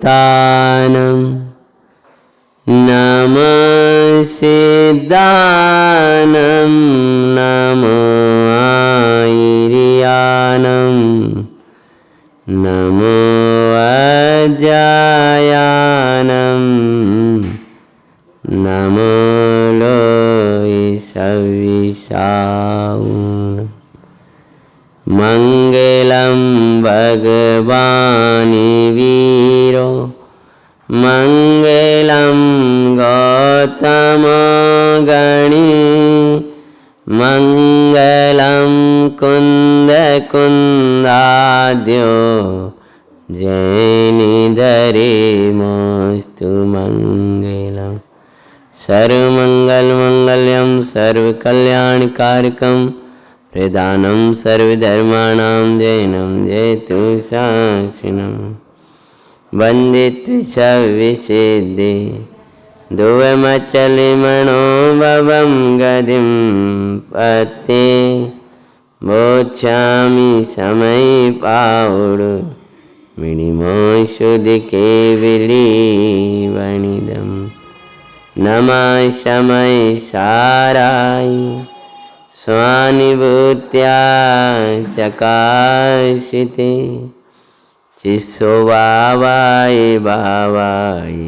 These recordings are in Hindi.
तानम नमो सिद्धानम नमो आयर्यानम नमो अजायानम नमो लोय सविशाऊन मंगलम भगवान वीरो मंगलम गौतम गणी मंगलम कुंद कुंदाद्यो जैनिधरे मस्तु मंगलम सर्वमंगल मंगल्यम सर्वकल्याणकारकम प्रदानम सर्वधर्माणां जैनम जयतु साक्षिणम् वंदित्व सविषेदे दुवमचलिमणो भवं गतिं पते मोक्षामि समय पाउडु मिणिमो शुद्धि केवली वणिदम नमः समय साराय स्वानुभूत्या चकाशिते चिस्सो भावाय भावाय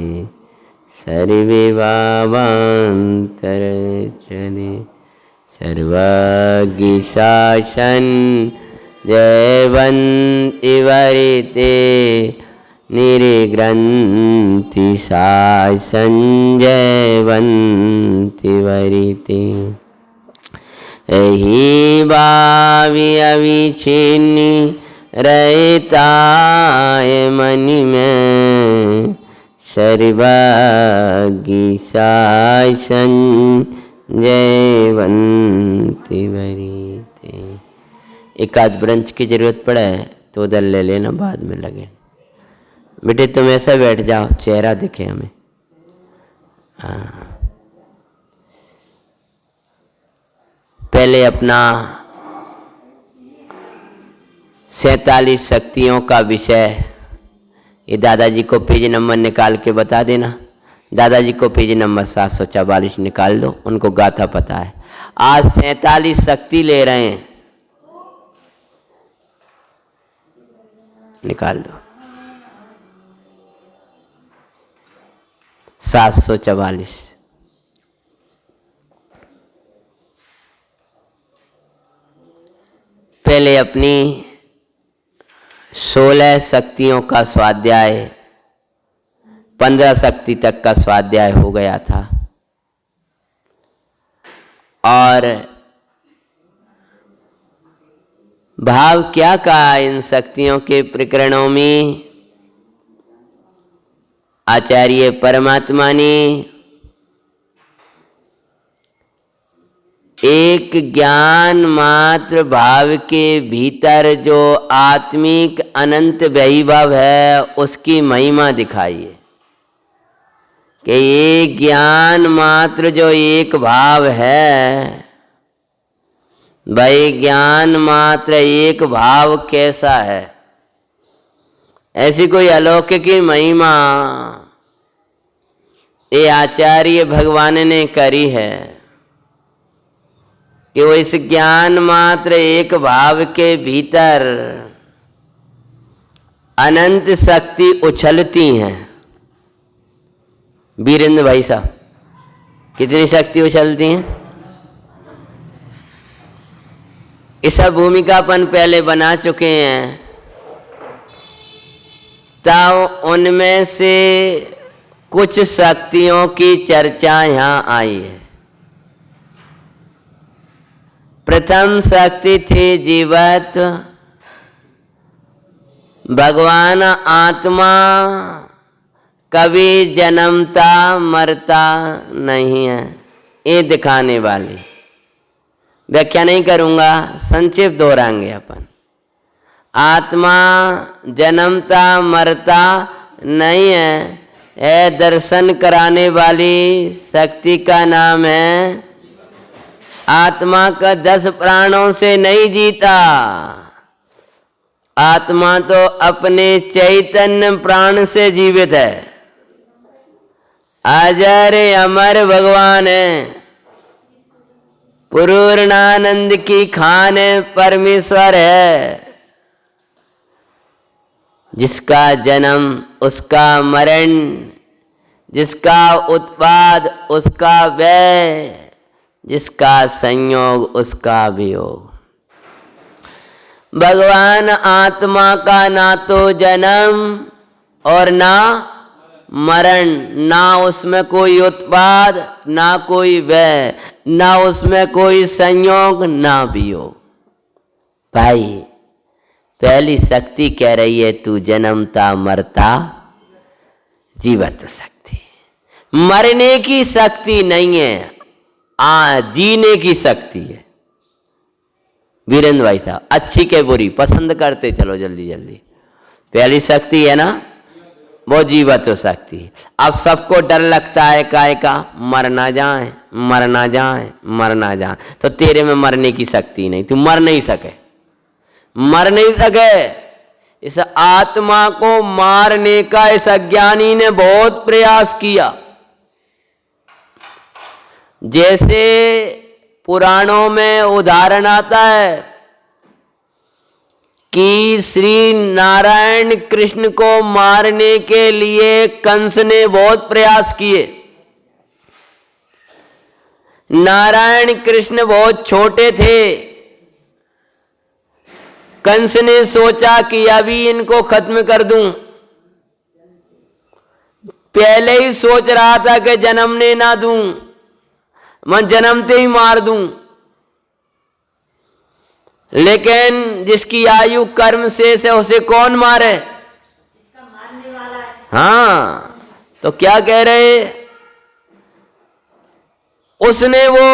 सर्वे भावान्तरचने सर्वज्ञ शासन जयवन्ति वरिते निर्ग्रन्थि शासन जयवन्ति वरिते एहि भावि अविच्छिन्नि रहताय मनि में सर्वज्ञ शासन जयवन्ति वरिते। एक आध ब्रंच की जरूरत पड़े तो उधर ले लेना, बाद में लगे। बेटे तुम ऐसा बैठ जाओ, चेहरा दिखे हमें। हाँ, पहले अपना 47 शक्तियों का विषय ये दादाजी को पेज नंबर निकाल के बता देना। दादाजी को पेज नंबर 744 निकाल दो, उनको गाथा पता है। आज 47 शक्ति ले रहे हैं, निकाल दो 744। पहले अपनी 16 शक्तियों का स्वाध्याय, 15 शक्ति तक का स्वाध्याय हो गया था और भाव क्या कहा इन शक्तियों के प्रकरणों में आचार्य परमात्मा ने? एक ज्ञान मात्र भाव के भीतर जो आत्मिक अनंत वैभव है उसकी महिमा दिखाई है कि ये ज्ञान मात्र जो एक भाव है, वही ज्ञान मात्र एक भाव कैसा है, ऐसी कोई अलौकिक महिमा ये आचार्य भगवान ने करी है कि वो इस ज्ञान मात्र एक भाव के भीतर अनंत शक्ति उछलती हैं। वीरेंद्र भाई साहब, कितनी शक्ति उछलती हैं? इस भूमिकापन पहले बना चुके हैं, तब उनमें से कुछ शक्तियों की चर्चा यहाँ आई है। प्रथम शक्ति थी जीवत्व। भगवान आत्मा कभी जन्मता मरता नहीं है, ये दिखाने वाली। व्याख्या नहीं करूँगा, संक्षिप्त दोहराएंगे अपन। आत्मा जन्मता मरता नहीं है, ये दर्शन कराने वाली शक्ति का नाम है। आत्मा का 10 प्राणों से नहीं जीता, आत्मा तो अपने चैतन्य प्राण से जीवित है, अजर अमर भगवान है, पूर्णानंद की खान परमेश्वर है। जिसका जन्म उसका मरण, जिसका उत्पाद उसका व्यय, जिसका संयोग उसका वियोग। भगवान आत्मा का ना तो जन्म और ना मरण, ना उसमें कोई उत्पाद ना कोई व्यय, ना उसमें कोई संयोग ना वियोग। भाई पहली शक्ति कह रही है तू जन्मता मरता जीवत्व शक्ति, मरने की शक्ति नहीं है, जीने की शक्ति है। वीरेंद्र भाई साहब अच्छी के बुरी पसंद करते चलो जल्दी जल्दी। पहली शक्ति है ना वो जीवत्व शक्ति। अब सबको डर लगता है काय का, मर ना जाए मर ना जाए मर ना जाए। तो तेरे में मरने की शक्ति नहीं, तू मर नहीं सके, मर नहीं सके। इस आत्मा को मारने का इस अज्ञानी ने बहुत प्रयास किया। जैसे पुराणों में उदाहरण आता है कि श्री नारायण कृष्ण को मारने के लिए कंस ने बहुत प्रयास किए। नारायण कृष्ण बहुत छोटे थे। कंस ने सोचा कि अभी इनको खत्म कर दूं। पहले ही सोच रहा था कि जन्मने ना दूं, मैं जन्मते ही मार दूं। लेकिन जिसकी आयु कर्म शेष है उसे कौन मारे? जिसका मारने वाला है। हाँ, तो क्या कह रहे, उसने वो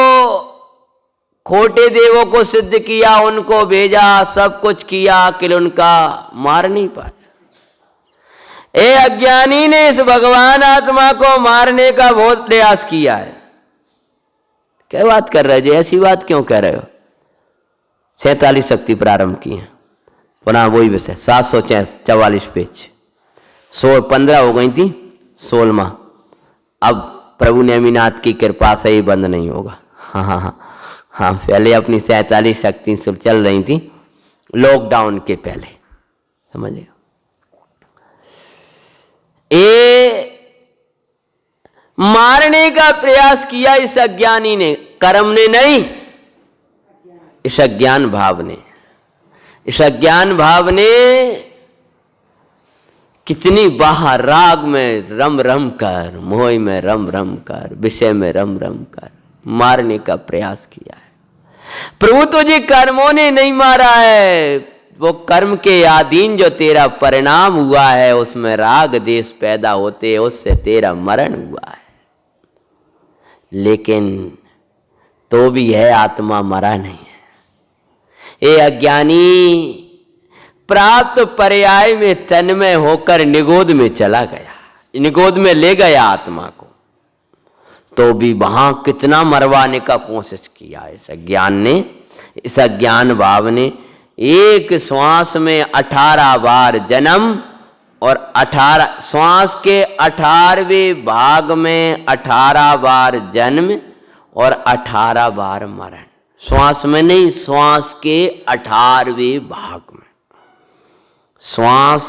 खोटे देवों को सिद्ध किया, उनको भेजा, सब कुछ किया कि उनका मार नहीं पाया। ए अज्ञानी ने इस भगवान आत्मा को मारने का बहुत प्रयास किया है। क्या बात कर रहे हो जी, ऐसी बात क्यों कह रहे हो? 47 शक्ति प्रारंभ की है, पुनः वही विषय 744 पेज। 15 हो गई थी, 16वां। अब प्रभु नेमिनाथ की कृपा से ही बंद नहीं होगा। हाँ हाँ हाँ हाँ, पहले अपनी 47 शक्ति चल रही थी लॉकडाउन के पहले, समझे? ये मारने का प्रयास किया इस अज्ञानी ने, कर्म ने नहीं, इस अज्ञान भाव ने। इस अज्ञान भाव ने कितनी बाहर राग में रम रम कर, मोह में रम रम कर, विषय में रम रम कर मारने का प्रयास किया है। प्रभु तुझे कर्मों ने नहीं मारा है, वो कर्म के अधीन जो तेरा परिणाम हुआ है उसमें राग देश पैदा होते, उससे तेरा मरण हुआ है। लेकिन तो भी है आत्मा मरा नहीं है। ये अज्ञानी प्राप्त पर्याय में तन्मय होकर निगोद में चला गया, निगोद में ले गया आत्मा को, तो भी वहां कितना मरवाने का कोशिश किया इस अज्ञान ने, इस अज्ञान भाव ने। एक श्वास में 18 बार जन्म और 18 श्वास के 18वें भाग में 18 बार जन्म और 18 बार मरण। श्वास में नहीं, श्वास के 18वें भाग में। श्वास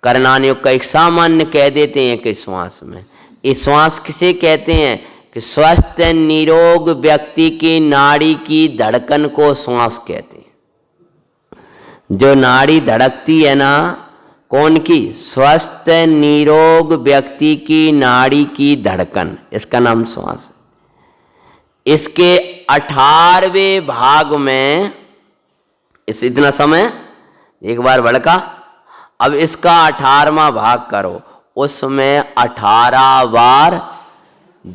करनानियोग का एक सामान्य कह देते हैं कि श्वास में, ये श्वास किसे कहते हैं कि स्वस्थ निरोग व्यक्ति की नाड़ी की धड़कन को श्वास कहते हैं। जो नाड़ी धड़कती है ना, कौन की? स्वस्थ निरोग व्यक्ति की नाड़ी की धड़कन, इसका नाम श्वास है। इसके 18वें भाग में, इस इतना समय एक बार भड़का, अब इसका 18वां भाग करो, उसमें 18 बार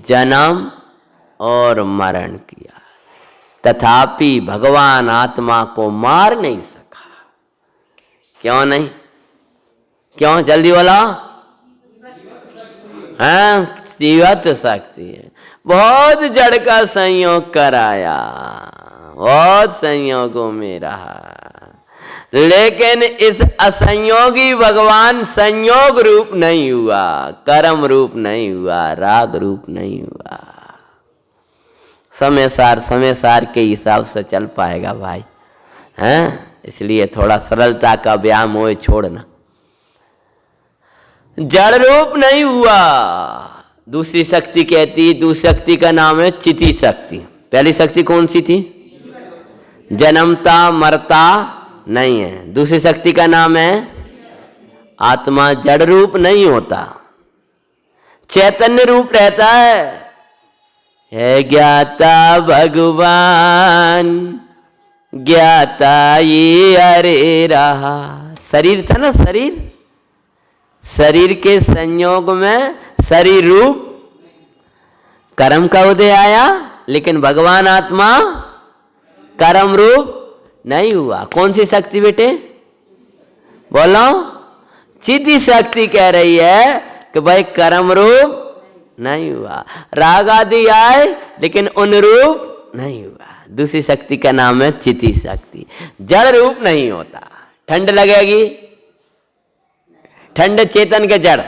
जन्म और मरण किया, तथापि भगवान आत्मा को मार नहीं सका। क्यों नहीं? क्यों? जल्दी बोला। हाँ, जीवत्व शक्ति है। बहुत जड़ का संयोग कराया, बहुत संयोगों में रहा, लेकिन इस असंयोगी भगवान संयोग रूप नहीं हुआ, कर्म रूप नहीं हुआ, राग रूप नहीं हुआ। समय सार के हिसाब से चल पाएगा भाई, हैं? इसलिए थोड़ा सरलता का व्यायाम हो, छोड़ना। जड़ रूप नहीं हुआ। दूसरी शक्ति कहती, दूसरी शक्ति का नाम है चिति शक्ति। पहली शक्ति कौन सी थी? जन्मता मरता नहीं है। दूसरी शक्ति का नाम है आत्मा। जड़ रूप नहीं होता, चैतन्य रूप रहता है ज्ञाता भगवान, ज्ञाता ये अरे रहा। शरीर था ना, शरीर के संयोग में शरीर रूप कर्म का उदय आया, लेकिन भगवान आत्मा कर्म रूप नहीं हुआ। कौन सी शक्ति बेटे? बोलो। चिति शक्ति कह रही है कि भाई कर्म रूप नहीं हुआ, राग आदि आए लेकिन उन रूप नहीं हुआ। दूसरी शक्ति का नाम है चिति शक्ति। जड़ रूप नहीं होता। ठंड लगेगी, ठंड चेतन के जड़,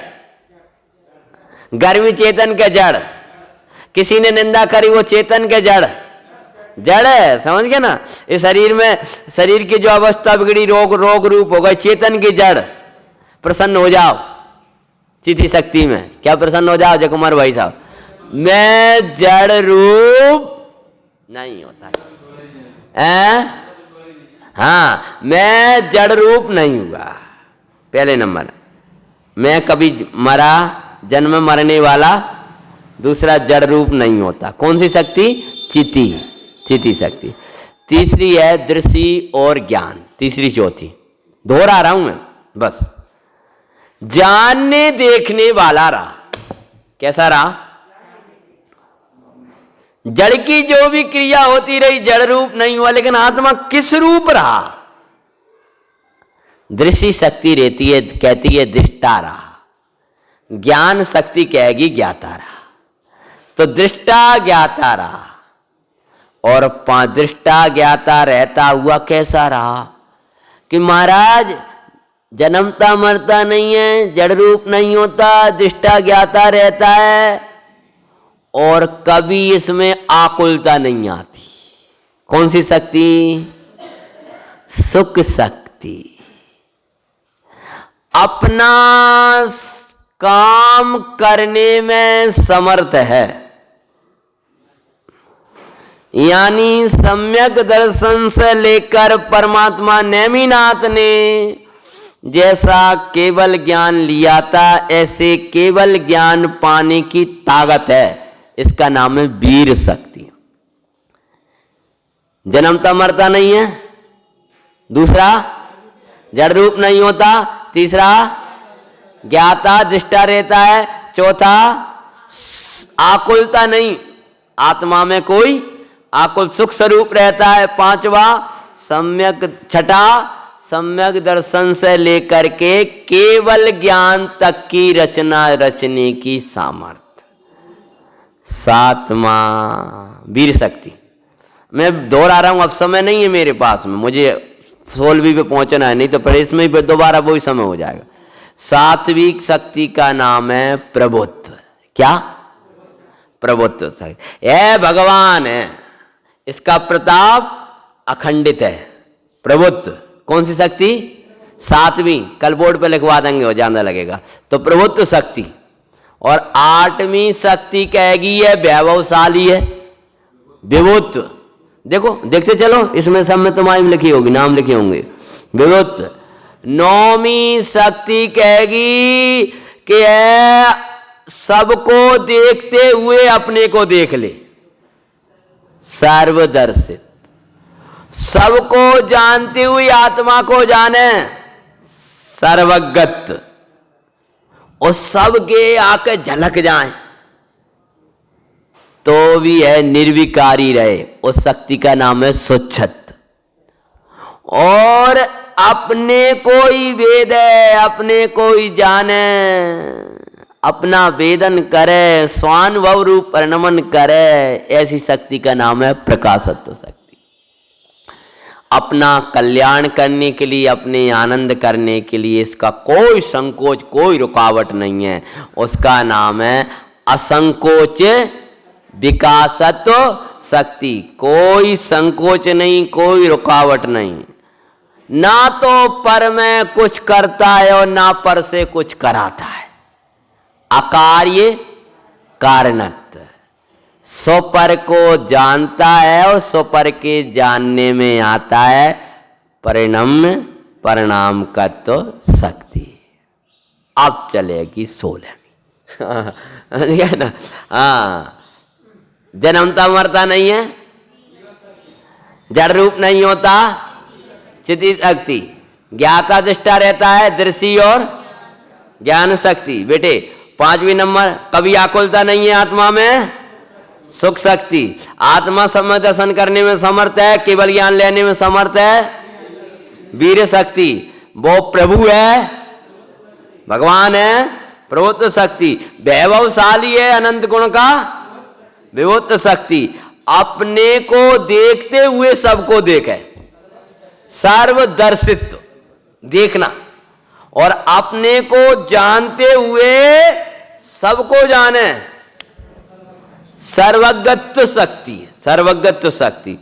गर्मी चेतन के जड़, किसी ने निंदा करी वो चेतन के जड़ है, समझ गए ना? इस शरीर में, शरीर की जो अवस्था बिगड़ी, रोग रूप हो गई, चेतन की जड़। प्रसन्न हो जाओ चिति शक्ति में। क्या प्रसन्न हो जाओ? जय कुमार भाई साहब, मैं जड़ रूप नहीं होता है। हाँ, मैं जड़ रूप नहीं हुआ। पहले नंबर, मैं कभी मरा, जन्म मरने वाला। दूसरा, जड़ रूप नहीं होता। कौन सी शक्ति? चिति शक्ति। तीसरी है दृष्टि और ज्ञान। तीसरी चौथी दोहरा रहा हूं मैं बस। जानने देखने वाला रहा। कैसा रहा? जड़ की जो भी क्रिया होती रही जड़ रूप नहीं हुआ, लेकिन आत्मा किस रूप रहा? दृष्टि शक्ति रहती है, कहती है दृष्टा रहा। ज्ञान शक्ति कहेगी ज्ञाता रहा। तो दृष्टा ज्ञाता रहा। और दृष्टा ज्ञाता रहता हुआ कैसा रहा? कि महाराज जन्मता मरता नहीं है, जड़ रूप नहीं होता, दृष्टा ज्ञाता रहता है, और कभी इसमें आकुलता नहीं आती। कौन सी शक्ति? सुख शक्ति। अपना काम करने में समर्थ है, यानी सम्यक दर्शन से लेकर परमात्मा नेमिनाथ ने जैसा केवल ज्ञान लिया था, ऐसे केवल ज्ञान पाने की ताकत है। इसका नाम है वीर शक्ति। जन्मता मरता नहीं है। दूसरा, जड़ रूप नहीं होता। तीसरा, ज्ञाता दृष्टा रहता है। चौथा, आकुलता नहीं, आत्मा में कोई आकुल सुख स्वरूप रहता है। पांचवा, छठा, सम्यक दर्शन से लेकर के केवल ज्ञान तक की रचना रचने की सामर्थ्य। सातवां, वीर शक्ति। मैं दोहरा रहा हूं, अब समय नहीं है मेरे पास में, मुझे 16वीं पे पहुंचना है, नहीं तो फिर इसमें फिर दोबारा वही समय हो जाएगा। सात्विक शक्ति का नाम है प्रभुत्व। क्या? प्रभुत्व शक्ति। यह भगवान है, इसका प्रताप अखंडित है। प्रभुत्व कौन सी शक्ति? सातवीं, कल बोर्ड पे लिखवा देंगे, हो ज्यादा लगेगा। तो प्रभुत्व शक्ति। और आठवीं शक्ति कहेगी है वैभवशाली है, विभुत्व। देखो देखते चलो, इसमें सब में तुम्हारी लिखी होगी, नाम लिखे होंगे। विभुत्व। नौवीं शक्ति कहेगी कि सबको देखते हुए अपने को देख ले, सर्वदर्शित। सबको जानते हुए आत्मा को जाने, सर्वगत। और सबके आके झलक जाए तो भी है निर्विकारी रहे। उस शक्ति का नाम है स्वच्छत। और अपने को ही वेद है, अपने को ही जाने, अपना वेदन करे, स्वानुभव रूप परिणमन करे, ऐसी शक्ति का नाम है प्रकाशत्व शक्ति। अपना कल्याण करने के लिए, अपने आनंद करने के लिए इसका कोई संकोच, कोई रुकावट नहीं है। उसका नाम है असंकोच विकासत्व शक्ति। कोई संकोच नहीं, कोई रुकावट नहीं। ना तो पर में कुछ करता है और ना पर से कुछ कराता है। अकार्य कारणत्व, स्वपर को जानता है और स्वपर के जानने में आता है परिणाम, परिणाम का तो शक्ति। अब चलेगी 16वीं ना। हाँ, जन्मता मरता नहीं है, जड़ रूप नहीं होता, चिति शक्ति, ज्ञाता दृष्टा रहता है, दृष्टि और ज्ञान शक्ति। बेटे 5वीं नंबर, कभी आकुलता नहीं है आत्मा में, सुख शक्ति। आत्मा समय दर्शन करने में समर्थ है, केवल ज्ञान लेने में समर्थ है, वीर शक्ति। वो प्रभु है, भगवान है, प्रभुत्व शक्ति। वैभवशाली है, अनंत गुण का विभुत्व शक्ति। अपने को देखते हुए सबको देखे, सर्वदर्शित्व, देखना, और अपने को जानते हुए सबको जाने, सर्वज्ञत्व शक्ति, सर्वज्ञत्व शक्ति।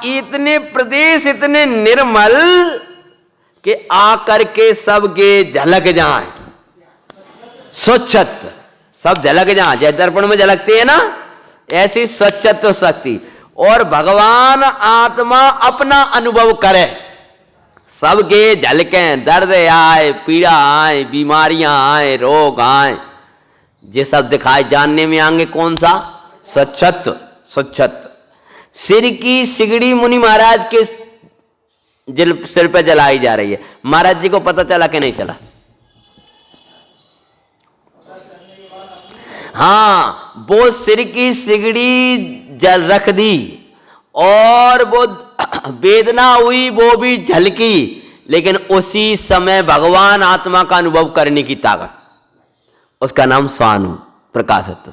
इतने प्रदेश इतने निर्मल कि आकर के सबके झलक जाए, स्वच्छत्व, सब झलक जाए, जैसे दर्पण में झलकते हैं ना, ऐसी स्वच्छत्व शक्ति। और भगवान आत्मा अपना अनुभव करे, सबके झलकें, दर्द आए, पीड़ा आए, बीमारियां आए, रोग आए, ये सब दिखाए, जानने में आएंगे कौन सा? स्वच्छत्व, स्वच्छत्व। सिर की सिगड़ी मुनि महाराज के सिर पे जलाई जा रही है। महाराज जी को पता चला कि नहीं चला? हाँ, वो सिर की सिगड़ी जल रख दी और वो वेदना हुई, वो भी झलकी, लेकिन उसी समय भगवान आत्मा का अनुभव करने की ताकत, उसका नाम स्वानु प्रकाशत्व।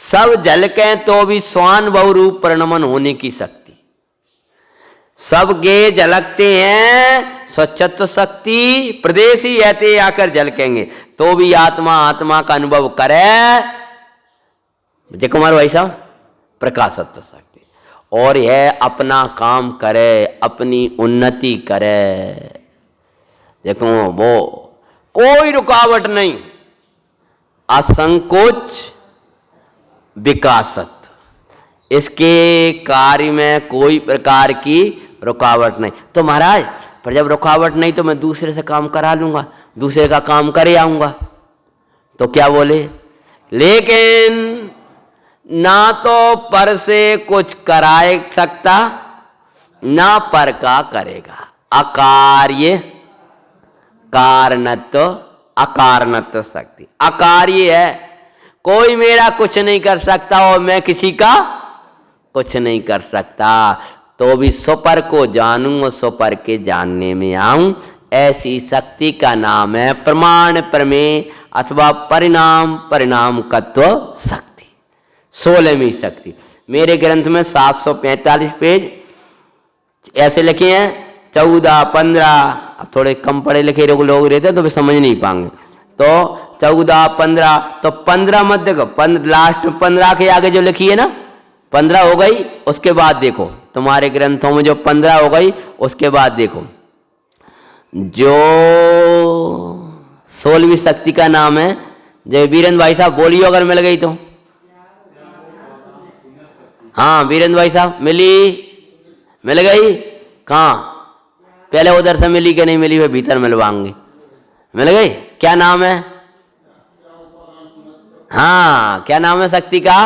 सब झलकें तो भी स्वानुभव रूप परिणमन होने की शक्ति। सब गे झलकते हैं, स्वच्छत्व शक्ति प्रदेश ही ऐसे आकर झलकेंगे, तो भी आत्मा आत्मा का अनुभव करे। विजय कुमार भाई साहब, प्रकाशत्व शक्ति। और यह अपना काम करे, अपनी उन्नति करे। देखो वो कोई रुकावट नहीं, असंकोच विकासत्व, इसके कार्य में कोई प्रकार की रुकावट नहीं। तो महाराज, पर जब रुकावट नहीं तो मैं दूसरे से काम करा लूंगा, दूसरे का काम करे आऊंगा। तो क्या बोले? लेकिन ना तो पर से कुछ कराए सकता, ना पर का करेगा। अकार्य कारणत्व, अकारणत्व शक्ति। अकार्य है, कोई मेरा कुछ नहीं कर सकता और मैं किसी का कुछ नहीं कर सकता, तो भी स्वपर को जानूं और स्वपर के जानने में आऊं। ऐसी शक्ति का नाम है प्रमाण प्रमेय अथवा परिणाम परिणामकत्व शक्ति। 16वीं शक्ति मेरे ग्रंथ में 745 पेज ऐसे लिखे हैं, 14, 15, अब थोड़े कम पढ़े लिखे लोग रहते हैं तो वे समझ नहीं पाएंगे। तो 14, 15, तो 15 मत देखो, लास्ट 15 के आगे जो लिखी है ना, 15 हो गई, उसके बाद देखो तुम्हारे ग्रंथों में जो 15 हो गई, उसके बाद देखो जो 16वीं शक्ति का नाम है। जय वीरेंद्र भाई साहब बोलियो अगर मिल गई तो। हाँ वीरेंद्र भाई साहब, मिल गई? कहाँ? पहले उधर से मिली कि नहीं मिली, फिर भीतर मिलवाएंगे। मिल गई? क्या नाम है? हाँ, क्या नाम है शक्ति का?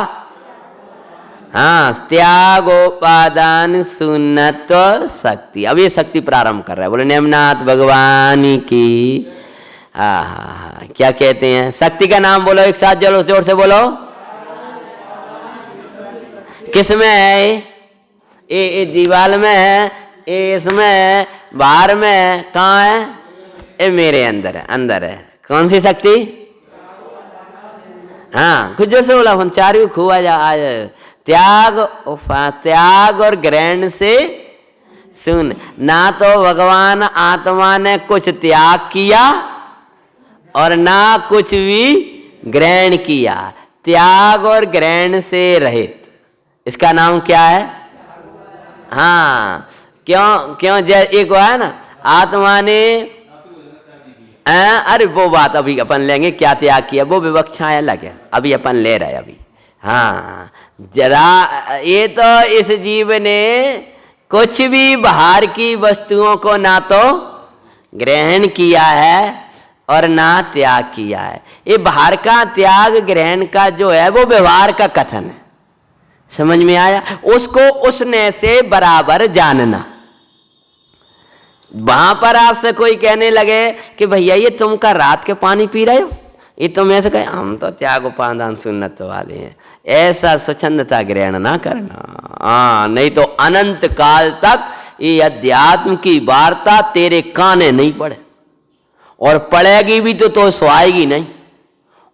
हाँ, त्यागोपादान शून्यत्व शक्ति। अब ये शक्ति प्रारंभ कर रहा है। बोले नेमनाथ भगवान की। हाँ, क्या कहते हैं शक्ति का नाम? बोलो एक साथ, जलो जोर से बोलो। किस में है? ये दीवार में है, ये इसमें, बाहर में, कहाँ है? ये मेरे अंदर है, अंदर है। कौन सी शक्ति? हाँ, कुछ जोर से बोला, हम चारों खूब आ जा। त्याग और ग्रहण से सुन, ना तो भगवान आत्मा ने कुछ त्याग किया और ना कुछ भी ग्रहण किया, त्याग और ग्रहण से रहित, इसका नाम क्या है? हाँ, क्यों जैसे एक है ना, आत्मा ने अरे वो बात अभी अपन लेंगे, क्या त्याग किया वो विवक्षाएं अलग है, अभी अपन ले रहे अभी। हाँ, जरा ये तो इस जीव ने कुछ भी बाहर की वस्तुओं को ना तो ग्रहण किया है और ना त्याग किया है। ये बाहर का त्याग ग्रहण का जो है वो व्यवहार का कथन है, समझ में आया? उसको उसने से बराबर जानना। वहां पर आपसे कोई कहने लगे कि भैया ये तुम का रात के पानी पी रहे हो, ये तुम ऐसे कहे हम तो त्याग उपादान सुन्नत वाले हैं, ऐसा स्वच्छंदता ग्रहण ना करना। हाँ, नहीं तो अनंत काल तक ये अध्यात्म की वार्ता तेरे काने नहीं पड़े, और पड़ेगी भी तो सुहाएगी नहीं,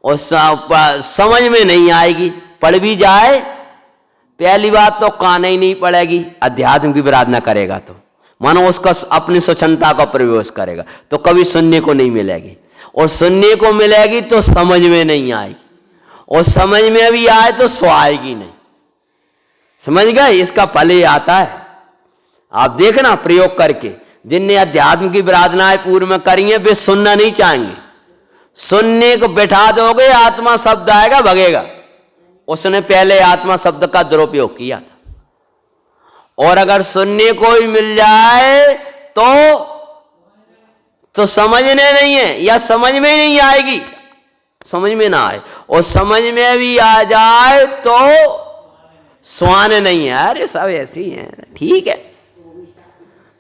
और समझ में नहीं आएगी। पढ़ भी जाए, पहली बात तो काने ही नहीं पड़ेगी, अध्यात्म की आराधना करेगा तो मानो उसका अपनी स्वच्छंदता का प्रवेश करेगा तो कभी सुनने को नहीं मिलेगी, और सुनने को मिलेगी तो समझ में नहीं आएगी, और समझ में भी आए तो सुहाएगी नहीं। समझ गए? इसका फल ही आता है। आप देखना प्रयोग करके, जिनने अध्यात्म की आराधनाएं पूर्व में करी है वे सुनना नहीं चाहेंगे। सुनने को बैठा दोगे, आत्मा शब्द आएगा भगेगा। उसने पहले आत्मा शब्द का दुरुपयोग किया था, और अगर सुनने को ही मिल जाए तो समझने नहीं है, या समझ में नहीं आएगी, समझ में ना आए, और समझ में भी आ जाए तो सुहाने नहीं है। अरे सब ऐसी हैं, ठीक है।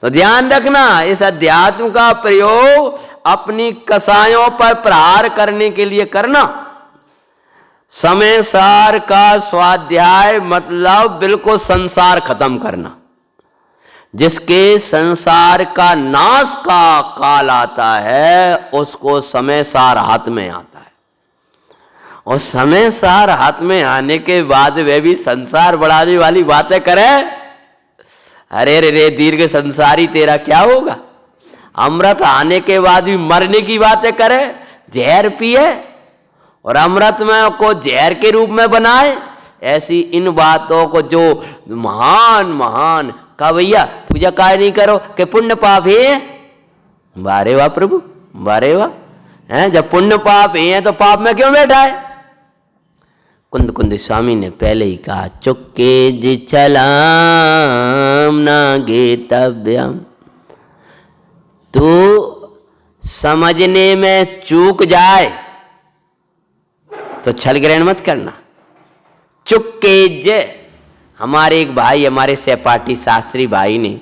तो ध्यान रखना, इस अध्यात्म का प्रयोग अपनी कसायों पर प्रहार करने के लिए करना। समय सार का स्वाध्याय मतलब बिल्कुल संसार खत्म करना। जिसके संसार का नाश का काल आता है उसको समय सार हाथ में आता है, और समय सार हाथ में आने के बाद वे भी संसार बढ़ाने वाली बातें करे। अरे रे दीर्घ संसारी तेरा क्या होगा? अमृत आने के बाद भी मरने की बातें करे, जहर पिए और अमृत में को जहर के रूप में बनाए। ऐसी इन बातों को जो महान महान कहा, भैया पूजा काय नहीं करो कि पुण्य पाप है। वारे वाह प्रभु, वारे वाह, हैं जब पुण्य पाप है तो पाप में क्यों बैठा है? कुंद कुंद स्वामी ने पहले ही कहा, चुक्के जिछलाम ना गेतव्यम। तू समझने में चूक जाए तो छल ग्रहण मत करना। चुक्के ज, हमारे एक भाई, हमारे सहपाठी शास्त्री भाई ने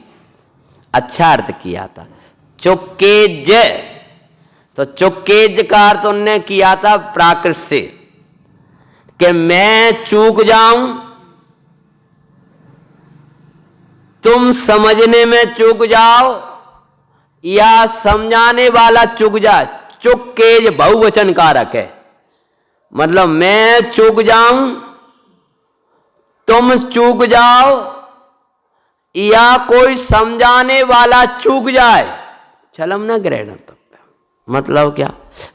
अच्छा अर्थ किया था, चुक्के ज। तो चुक्के ज का अर्थ उन्होंने किया था प्राकृत से, कि मैं चूक जाऊं, तुम समझने में चूक जाओ, या समझाने वाला चूक जाए। चुक्के ज बहुवचन कारक है, मतलब मैं चूक जाऊं, तुम चूक जाओ, या कोई समझाने वाला चूक जाए। छलम न ग्रहण। मतलब क्या?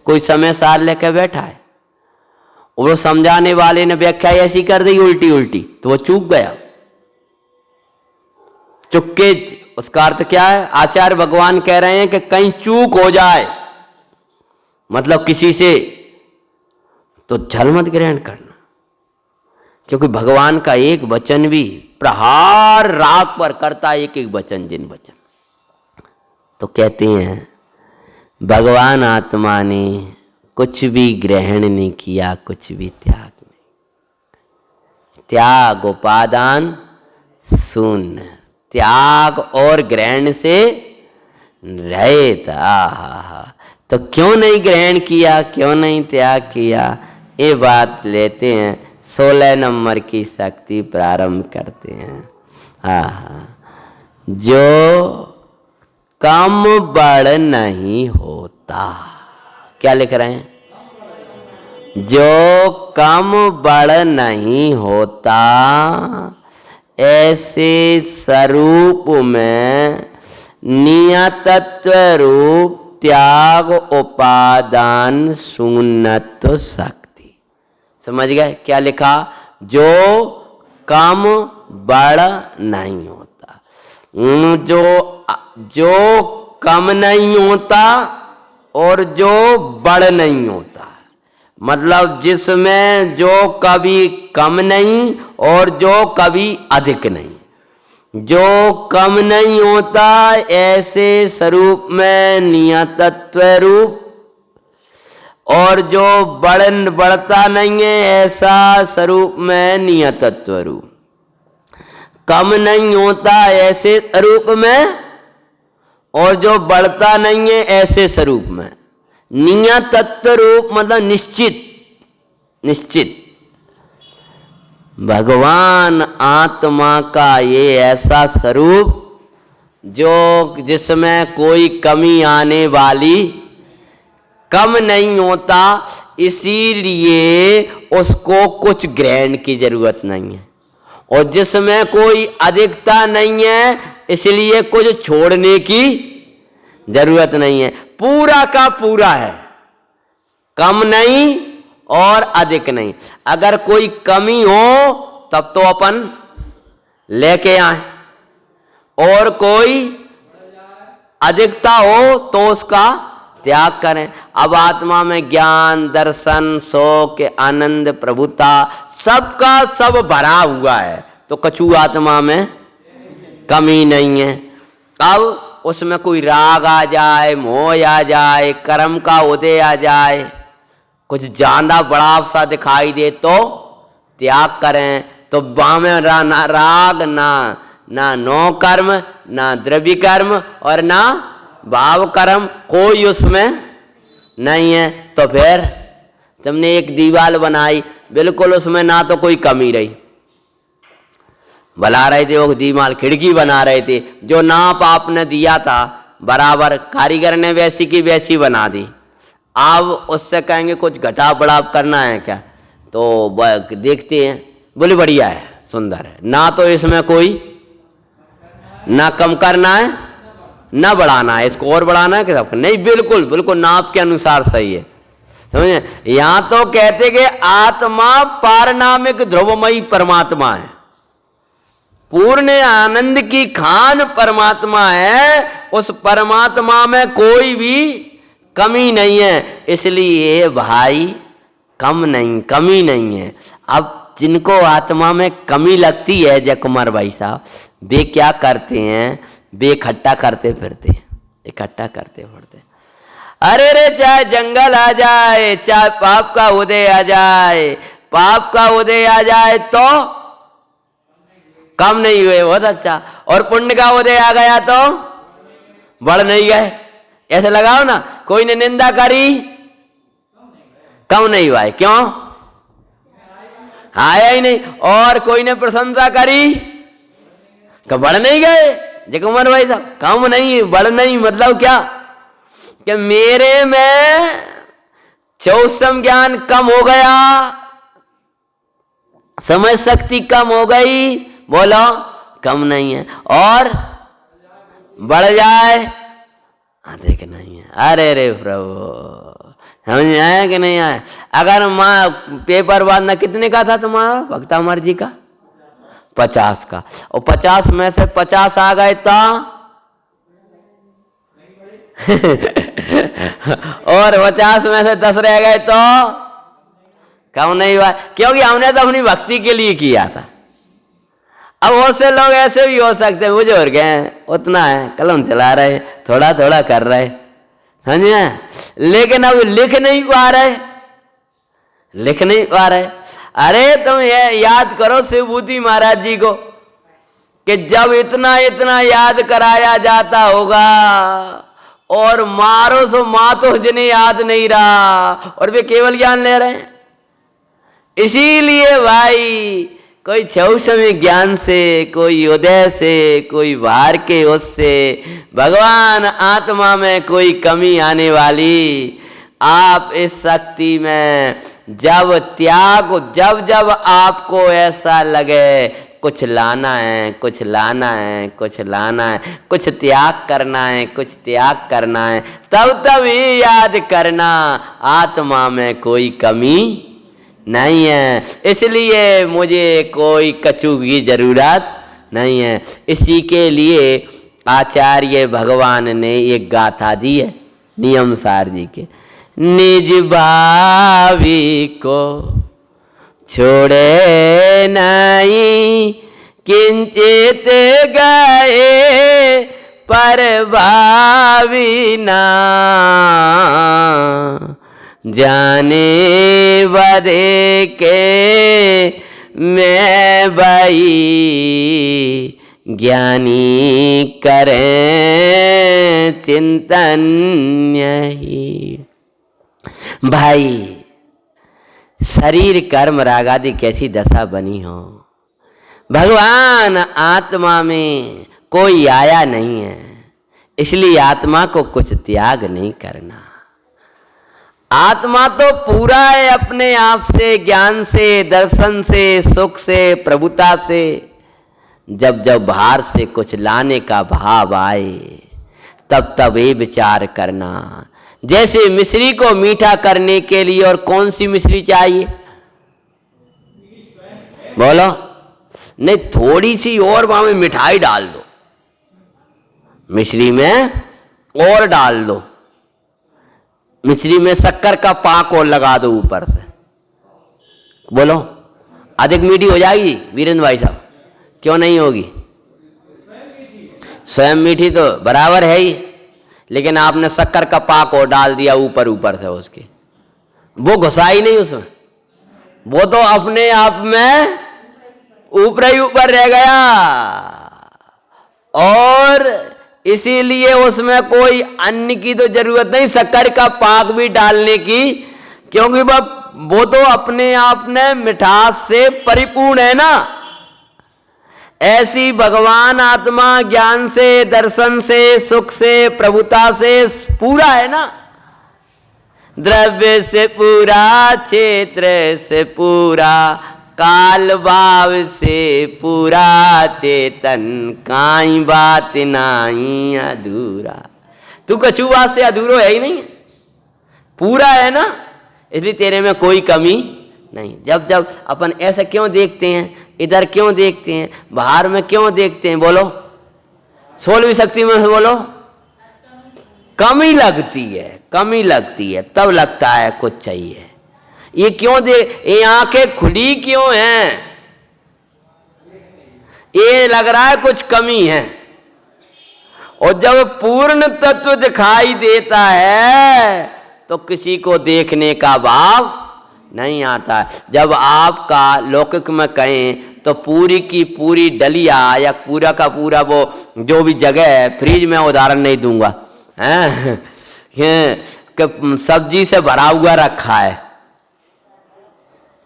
कोई समय सार लेकर बैठा है, वो समझाने वाले ने व्याख्या ऐसी कर दी उल्टी उल्टी, तो वो चूक गया। चुक्के, उसका अर्थ क्या है? आचार्य भगवान कह रहे हैं कि कहीं चूक हो जाए, मतलब किसी से, तो छल मत ग्रहण करना, क्योंकि भगवान का एक वचन भी प्रहार राग पर करता है, एक एक वचन जिन वचन। तो कहते हैं भगवान आत्मा ने कुछ भी ग्रहण नहीं किया, कुछ भी त्याग नहीं। त्याग उपादान शून्य, त्याग और ग्रहण से रहित। तो क्यों नहीं ग्रहण किया, क्यों नहीं त्याग किया, ये बात लेते हैं। 16 नंबर की शक्ति प्रारंभ करते हैं। जो कम बड़ नहीं होता, क्या लिख रहे हैं? जो कम बड़ नहीं होता, ऐसे स्वरूप में नियतत्व रूप त्याग उपादान शून्यत्व शक्ति। समझ गए क्या लिखा? जो कम बड़ नहीं होता, जो कम नहीं होता और जो बड़ नहीं होता, मतलब जिसमें जो कभी कम नहीं और जो कभी अधिक नहीं। जो कम नहीं होता ऐसे स्वरूप में नियतत्व रूप, और जो बढ़ता नहीं है ऐसा स्वरूप में नियतत्व रूप। कम नहीं होता ऐसे स्वरूप में और जो बढ़ता नहीं है ऐसे स्वरूप में। नियतत्व रूप मतलब निश्चित, निश्चित। भगवान आत्मा का ये ऐसा स्वरूप जो जिसमें कोई कमी आने वाली, कम नहीं होता, इसीलिए उसको कुछ ग्रहण की जरूरत नहीं है, और जिसमें कोई अधिकता नहीं है इसलिए कुछ छोड़ने की जरूरत नहीं है। पूरा का पूरा है, कम नहीं और अधिक नहीं। अगर कोई कमी हो तब तो अपन लेके आए, और कोई अधिकता हो तो उसका त्याग करें। अब आत्मा में ज्ञान, दर्शन, शोक, आनंद, प्रभुता सबका सब भरा हुआ है, तो कछु आत्मा में कमी नहीं है। अब उसमें कोई राग आ जाए, मोह आ जाए, कर्म का उदय आ जाए, कुछ ज्यादा बड़ा सा दिखाई दे तो त्याग करें। तो बामें ना राग, ना नो कर्म, ना द्रव्य कर्म और ना भाव कर्म, कोई उसमें नहीं है। तो फिर तुमने एक दीवार बनाई, बिल्कुल उसमें ना तो कोई कमी रही, बना रहे थे वो दीवार, खिड़की बना रहे थे, जो नाप आपने दिया था बराबर कारीगर ने वैसी की वैसी बना दी। अब उससे कहेंगे कुछ घटा बढ़ाव करना है क्या, तो देखते हैं, बोले बढ़िया है, सुंदर है, ना तो इसमें कोई ना कम करना है ना बढ़ाना है, इसको और बढ़ाना है कि नहीं, बिल्कुल बिल्कुल नाप के अनुसार सही है। समझे? यहां तो कहते कि आत्मा पारनामिक ध्रुवमयी परमात्मा है, पूर्ण आनंद की खान परमात्मा है, उस परमात्मा में कोई भी कमी नहीं है, इसलिए भाई कमी नहीं है। अब जिनको आत्मा में कमी लगती है जय कुमार भाई साहब, वे क्या करते हैं, वे इकट्ठा करते फिरते हैं, इकट्ठा करते फिरते। अरे रे चाहे जंगल आ जाए, चाहे पाप का उदय आ जाए, पाप का उदय आ जाए तो कम नहीं हुए, बहुत अच्छा, और पुण्य का उदय आ गया तो बढ़ नहीं गए। ऐसे लगाओ ना, कोई ने निंदा करी कम नहीं हुआ, क्यों? आया ही नहीं। और कोई ने प्रशंसा करी तो बढ़ नहीं गए। देखो उमर भाई साहब, कम नहीं बढ़ नहीं, मतलब क्या कि मेरे में चौसम ज्ञान कम हो गया, समझ शक्ति कम हो गई, बोलो कम नहीं है, और बढ़ जाए अधिक नहीं है। अरे रे प्रभु, समझ में आया कि नहीं आया? अगर माँ पेपर बांधना कितने का था तुम्हारा भक्ता अमर जी का? 50 का, और 50 में से 50 आ गए तो और 50 में से 10 रह गए तो कम नहीं हुआ, क्योंकि हमने तो अपनी भक्ति के लिए किया था। अब बहुत से लोग ऐसे भी हो सकते हैं, बुजुर्ग हैं, उतना है, कलम चला रहे, थोड़ा थोड़ा कर रहे, समझे, लेकिन अब लिख नहीं पा रहे, लिख नहीं पा रहे। अरे तुम ये याद करो शिवभूति महाराज जी को, कि जब इतना इतना याद कराया जाता होगा और मारो सो मातो जिन्हें याद नहीं रहा, और वे केवल ज्ञान ले रहे हैं। इसीलिए भाई कोई छौसमी ज्ञान से, कोई उदय से, कोई बाहर के उससे भगवान आत्मा में कोई कमी आने वाली, आप इस शक्ति में जब त्याग, जब जब आपको ऐसा लगे कुछ लाना है, कुछ लाना है, कुछ लाना है, कुछ त्याग करना है, कुछ त्याग करना है, तब ये याद करना आत्मा में कोई कमी नहीं है, इसलिए मुझे कोई कछु की जरूरत नहीं है। इसी के लिए आचार्य भगवान ने एक गाथा दी है नियमसार जी के, निज भावी को छोड़े नहीं किंचित गए पर भावी ना, जाने बदे के मैं भाई ज्ञानी करें चिंतन यही। भाई शरीर कर्म रागादि कैसी दशा बनी हो, भगवान आत्मा में कोई आया नहीं है, इसलिए आत्मा को कुछ त्याग नहीं करना। आत्मा तो पूरा है अपने आप से, ज्ञान से, दर्शन से, सुख से, प्रभुता से। जब जब बाहर से कुछ लाने का भाव आए तब ये विचार करना, जैसे मिश्री को मीठा करने के लिए और कौन सी मिश्री चाहिए बोलो, नहीं थोड़ी सी और वहां में मिठाई डाल दो, मिश्री में और डाल दो, मिश्री में शक्कर का पाक और लगा दो ऊपर से, बोलो अधिक मीठी हो जाएगी वीरेंद्र भाई साहब? क्यों नहीं होगी? स्वयं मीठी तो बराबर है ही, लेकिन आपने शक्कर का पाक और डाल दिया ऊपर से उसके, वो घुसा ही नहीं उसमें, वो तो अपने आप में ऊपर ही ऊपर रह गया। और इसीलिए उसमें कोई अन्न की तो जरूरत नहीं, शक्कर का पाक भी डालने की, क्योंकि वो तो अपने आप में मिठास से परिपूर्ण है ना। ऐसी भगवान आत्मा ज्ञान से, दर्शन से, सुख से, प्रभुता से पूरा है ना। द्रव्य से पूरा, क्षेत्र से पूरा, काल भाव से पूरा, चेतन काई बात नहीं अधूरा। तू कछु बात से अधूरो है ही नहीं, पूरा है ना, इसलिए तेरे में कोई कमी नहीं। जब जब अपन ऐसा क्यों देखते हैं, इधर क्यों देखते हैं, बाहर में क्यों देखते हैं, बोलो 16वीं शक्ति में बोलो, कमी लगती है, कमी लगती है, तब लगता है कुछ चाहिए। ये क्यों ये आंखें खुली क्यों हैं, ये लग रहा है कुछ कमी है। और जब पूर्ण तत्व दिखाई देता है तो किसी को देखने का भाव नहीं आता। जब आपका लौकिक में कहें तो पूरी की पूरी डलिया या पूरा का पूरा वो जो भी जगह है, फ्रिज में उदाहरण नहीं दूंगा, कि सब्जी से भरा हुआ रखा है,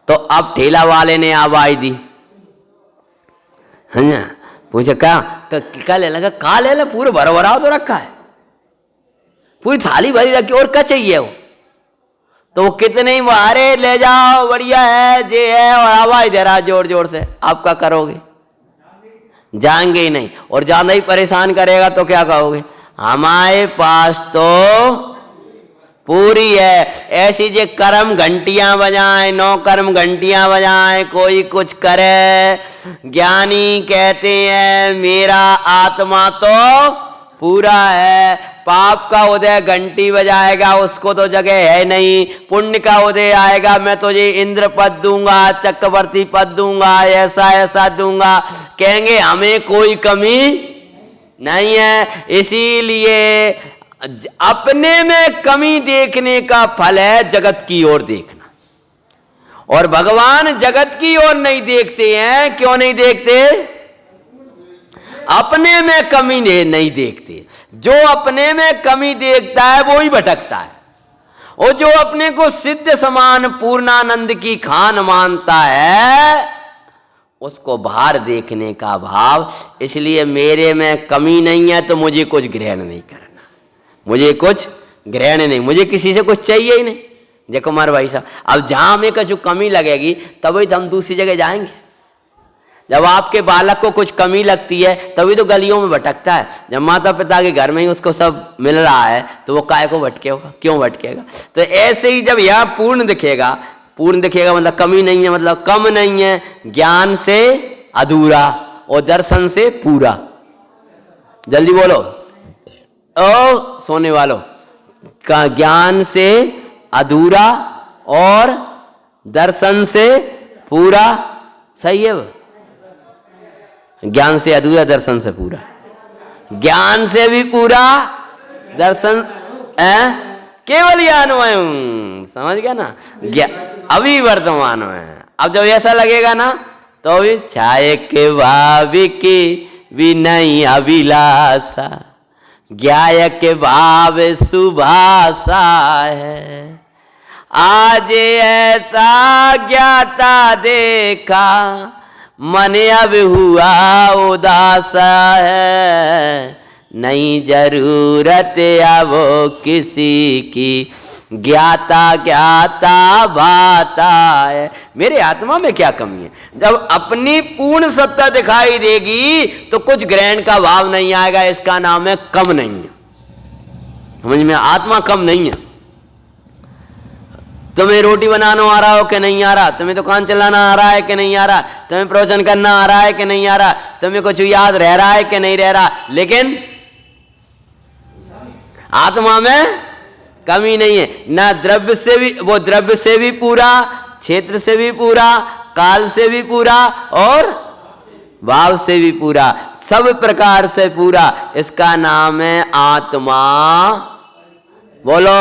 तो अब ठेला वाले ने आवाज दी, है ना, पूछा क्या ले लगा, का ले ला, पूरे भरा भरा तो रखा है, पूरी थाली भरी रखी, और क्या चाहिए वो, तो वो कितने ही अरे ले जाओ बढ़िया है जे है, और आवाज दे रहा जोर जोर से, आप क्या करोगे? जाएंगे ही नहीं, और ज्यादा ही परेशान करेगा तो क्या कहोगे? हमारे पास तो पूरी है। ऐसी जे कर्म घंटियां बजाएं, नौ कर्म घंटियां बजाएं, कोई कुछ करे, ज्ञानी कहते हैं मेरा आत्मा तो पूरा है। पाप का उदय घंटी बजाएगा, उसको तो जगह है नहीं। पुण्य का उदय आएगा, मैं तुझे इंद्र पद दूंगा, चक्रवर्ती पद दूंगा, ऐसा ऐसा दूंगा, कहेंगे हमें कोई कमी नहीं है। इसीलिए अपने में कमी देखने का फल है जगत की ओर देखना, और भगवान जगत की ओर नहीं देखते हैं। क्यों नहीं देखते? अपने में कमी नहीं देखते। जो अपने में कमी देखता है वो ही भटकता है, और जो अपने को सिद्ध समान पूर्णानंद की खान मानता है उसको बाहर देखने का भाव। इसलिए मेरे में कमी नहीं है तो मुझे कुछ ग्रहण नहीं करना, मुझे कुछ ग्रहण नहीं, मुझे किसी से कुछ चाहिए ही नहीं। देखो हमारे भाई साहब, अब जहां हमें कुछ कमी लगेगी तभी तो हम दूसरी जगह जाएंगे, जब आपके बालक को कुछ कमी लगती है तभी तो गलियों में भटकता है। जब माता पिता के घर में ही उसको सब मिल रहा है तो वो काय को भटकेगा, क्यों भटकेगा? तो ऐसे ही जब यह पूर्ण दिखेगा, पूर्ण दिखेगा मतलब कमी नहीं है, मतलब कम नहीं है, ज्ञान से अधूरा और दर्शन से पूरा। जल्दी बोलो ओ सोने वालों, का ज्ञान से अधूरा और दर्शन से पूरा। सही है वो? ज्ञान से अधूरा, दर्शन से पूरा। ज्ञान से भी पूरा, दर्शन केवल ज्ञानमय। समझ गया ना? अभी वर्तमान में। अब जब ऐसा लगेगा ना तो अभी छाये के भावी की विनय अभिलाषा, ज्ञाय के भाव सुभाषा है। आज ऐसा ज्ञाता देखा, मन अब हुआ उदासा है। नहीं जरूरत अब किसी की, ज्ञाता ज्ञाता भाता है। मेरे आत्मा में क्या कमी है? जब अपनी पूर्ण सत्ता दिखाई देगी तो कुछ ग्रहण का भाव नहीं आएगा। इसका नाम है कम नहीं है। समझ में? आत्मा कम नहीं है। तुम्हें रोटी बनाना आ रहा हो कि नहीं आ रहा? तुम्हें दुकान चलाना आ रहा है कि नहीं आ रहा? तुम्हें प्रवचन करना आ रहा है कि नहीं आ रहा? तुम्हें कुछ याद रह रहा है कि नहीं रह रहा? लेकिन आत्मा में कमी नहीं है। ना द्रव्य से भी, वो द्रव्य से भी पूरा, क्षेत्र से भी पूरा, काल से भी पूरा और भाव से भी पूरा, सब प्रकार से पूरा। इसका नाम है आत्मा। बोलो,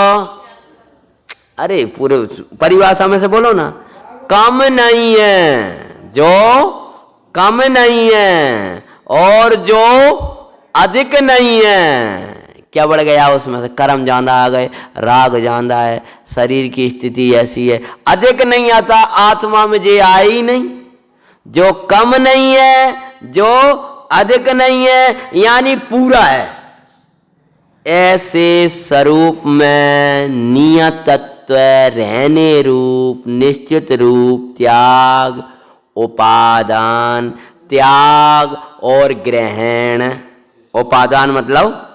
अरे पूरे परिभाषा में से बोलो ना। कम नहीं है, जो कम नहीं है और जो अधिक नहीं है। क्या बढ़ गया उसमें से? कर्म ज्यादा आ गए, राग ज्यादा है, शरीर की स्थिति ऐसी है। अधिक नहीं आता आत्मा में, जे आए ही नहीं। जो कम नहीं है, जो अधिक नहीं है, यानी पूरा है। ऐसे स्वरूप में नियत तत्व, रहने रूप, निश्चित रूप, त्याग, उपादान, त्याग और ग्रहण। उपादान मतलब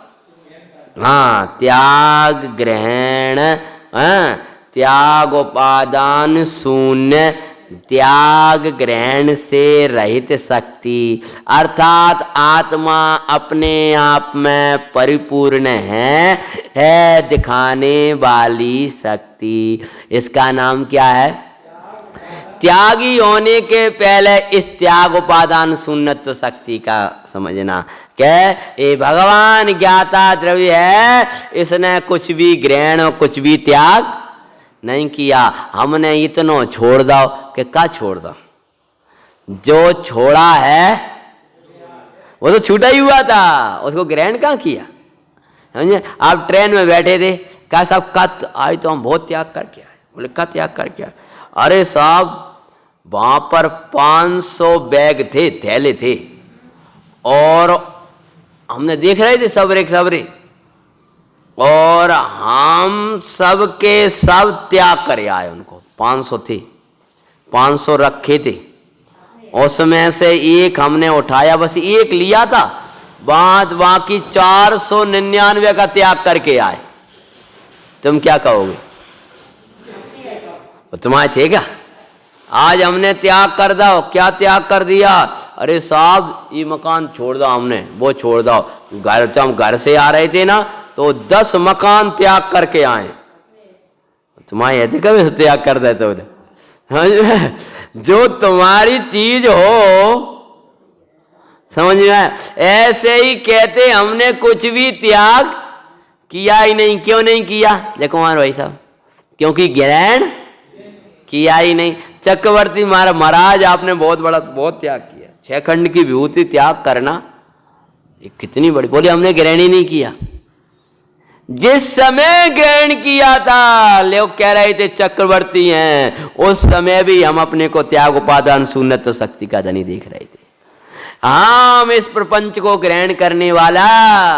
त्याग, ग्रहण, त्याग उपादान शून्य, त्याग ग्रहण से रहित शक्ति, अर्थात आत्मा अपने आप में परिपूर्ण है दिखाने वाली शक्ति। इसका नाम क्या है? त्यागी होने के पहले इस त्याग उपादान शून्यत्व शक्ति का समझना। क्या ये भगवान ज्ञाता द्रव्य है, इसने कुछ भी ग्रहण और कुछ भी त्याग नहीं किया। हमने इतना छोड़ दो कि क्या छोड़ दो? जो छोड़ा है वो तो छूटा ही हुआ था, उसको ग्रहण कहाँ किया? समझे? आप ट्रेन में बैठे थे, क्या साहब कत आज तो हम बहुत त्याग करके आए। बोले क्या त्याग करके आए? अरे साहब वहां पर 500 बैग थे, थैले थे, और हमने देख रहे थे सबरे सबरे, और हम सब के सब त्याग करे आए। उनको 500 थे, 500 रखे थे, उसमें से एक हमने उठाया, बस एक लिया था, बाकी 499 का त्याग करके आए। तुम क्या कहोगे? तुम्हारे थे क्या? आज हमने त्याग कर दो। क्या त्याग कर दिया? अरे साहब ये मकान छोड़ दो, हमने वो छोड़ दो। घर तो हम घर से आ रहे थे ना, तो 10 मकान त्याग करके आए। तुम्हारे ऐसे कभी त्याग कर देते हो? जो तुम्हारी चीज हो, समझ में? ऐसे ही कहते हमने कुछ भी त्याग किया ही नहीं। क्यों नहीं किया? देखो कुमार भाई साहब, क्योंकि ग्रहण किया ही नहीं। चक्रवर्ती महाराज आपने बहुत त्याग किया। 6 खंड की विभूति त्याग करना ये कितनी बड़ी। बोले हमने ग्रहण ही नहीं किया। जिस समय ग्रहण किया था, लोग कह रहे थे चक्रवर्ती हैं, उस समय भी हम अपने को त्याग उपादान शून्यत्व शक्ति का धनी देख रहे थे। हम इस प्रपंच को ग्रहण करने वाला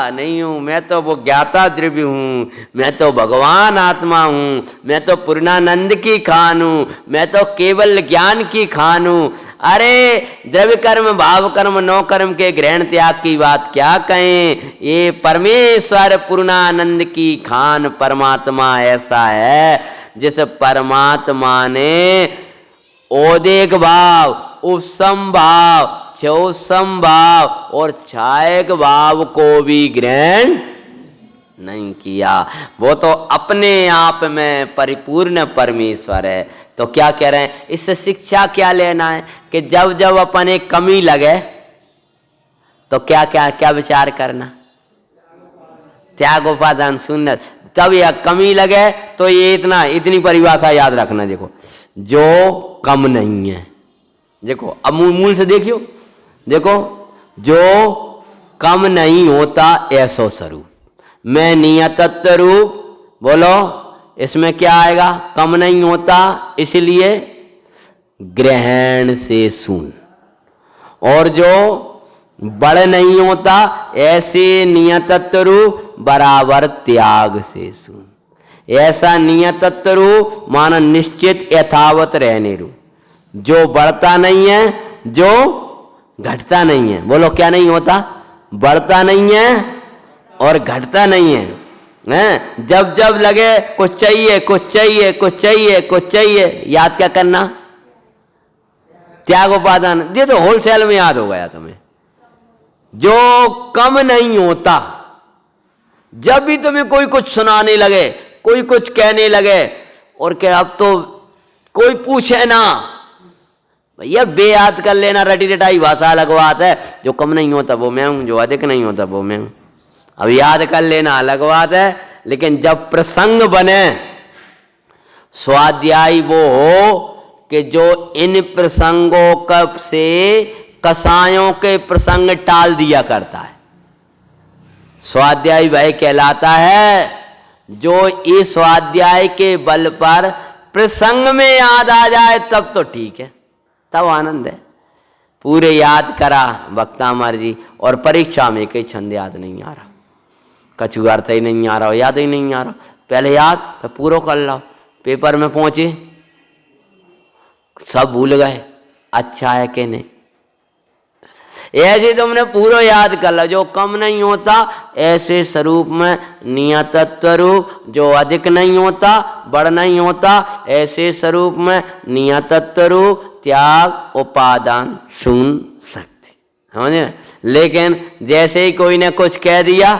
नहीं हूं। मैं तो वो ज्ञाता द्रव्य हूं, मैं तो भगवान आत्मा हूं, मैं तो पूर्णानंद की खान हूं, मैं तो केवल ज्ञान की खान हूं। अरे द्रव्य कर्म भाव कर्म नौ कर्म के ग्रहण त्याग की बात क्या कहें, ये परमेश्वर पूर्णानंद की खान परमात्मा ऐसा है जिस परमात्मा ने ओदेक भाव, उपसम भाव, चौसम भाव और छायक भाव को भी ग्रहण नहीं किया। वो तो अपने आप में परिपूर्ण परमेश्वर है। तो क्या कह रहे हैं, इससे शिक्षा क्या लेना है कि जब जब अपने कमी लगे तो क्या क्या क्या विचार करना, त्याग उपादान शून्य। तब यह कमी लगे तो ये इतनी परिभाषा याद रखना। देखो जो कम नहीं है, देखो अब मूल से देखियो, देखो जो कम नहीं होता ऐसो स्वरूप मैं नियतत्व रूप, बोलो इसमें क्या आएगा, कम नहीं होता इसलिए ग्रहण से शून्य, और जो बड़ नहीं होता ऐसे नियतत्व रूप बराबर त्याग से शून्य। ऐसा नियतत्व रूप मानो निश्चित यथावत रहने रूप, जो बढ़ता नहीं है जो घटता नहीं है। बोलो क्या नहीं होता, बढ़ता नहीं है और घटता नहीं है, हैं? जब जब लगे कुछ चाहिए कुछ चाहिए कुछ चाहिए कुछ चाहिए, याद क्या करना, त्याग उपादान। ये तो होलसेल में याद हो गया तुम्हें। जो कम नहीं होता, जब भी तुम्हें कोई कुछ सुनाने लगे, कोई कुछ कहने लगे और क्या अब तो कोई पूछे ना, भैया बेयाद कर लेना, रटी रटाई भाषा अलग बात है। जो कम नहीं होता वो मैं हूं, जो अधिक नहीं होता वो मैं हूं। अब याद कर लेना अलग बात है, लेकिन जब प्रसंग बने स्वाध्याय वो हो कि जो इन प्रसंगों कब से कसायों के प्रसंग टाल दिया करता है, स्वाध्याय वह कहलाता है जो इस स्वाध्याय के बल पर प्रसंग में याद आ जाए तब तो ठीक है, तब आनंद है। पूरे याद करा वक्ता मर्जी और परीक्षा में कई छंद याद नहीं आ रहा, कछु अर्थ ही नहीं आ रहा, याद ही नहीं आ रहा, पहले याद तो पूरा कर लो, पेपर में पहुंचे सब भूल गए, अच्छा है कि नहीं। ऐसे तुमने पूरा याद कर लो, जो कम नहीं होता ऐसे स्वरूप में नियतत्व रूप, जो अधिक नहीं होता बड़ नहीं होता ऐसे स्वरूप में नियतत्व रूप त्याग उपादान शून्य शक्ति, समझे। लेकिन जैसे ही कोई ने कुछ कह दिया,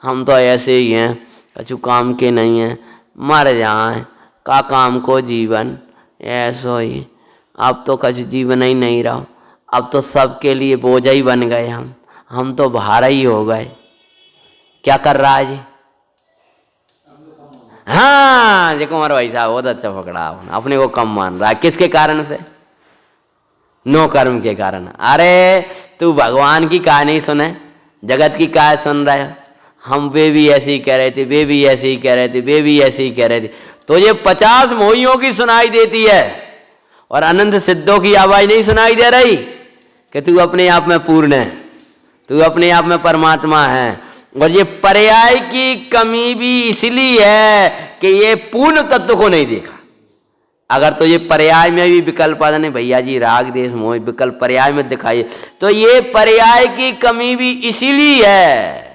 हम तो ऐसे ही हैं, कछु काम के नहीं हैं, मर जाए का काम को जीवन, ऐसो ही अब तो कछु जीवन ही नहीं रहा, अब तो सबके लिए बोझ ही बन गए, हम तो भारा ही हो गए। क्या कर रहा है जी, हाँ जी कुमार भाई साहब बहुत अच्छा पकड़ा, अपने को कम मान रहा है, किसके कारण से, नो कर्म के कारण। अरे तू भगवान की कहानी सुने, जगत की कहानी सुन रहा है, हम वे भी ऐसे ही कह रहे थे, वे भी ऐसे ही कह रहे थे, वे भी ऐसे ही कह रहे थे, तो ये 50 मोहियों की सुनाई देती है और अनंत सिद्धों की आवाज नहीं सुनाई दे रही कि तू अपने आप में पूर्ण है, तू अपने आप में परमात्मा है। और ये पर्याय की कमी भी इसलिए है कि ये पूर्ण तत्व को नहीं देखा। अगर तो ये पर्याय में भी विकल्प आता नहीं, भैया जी राग देश मोह विकल्प पर्याय में दिखाइए, तो ये पर्याय की कमी भी इसीलिए है।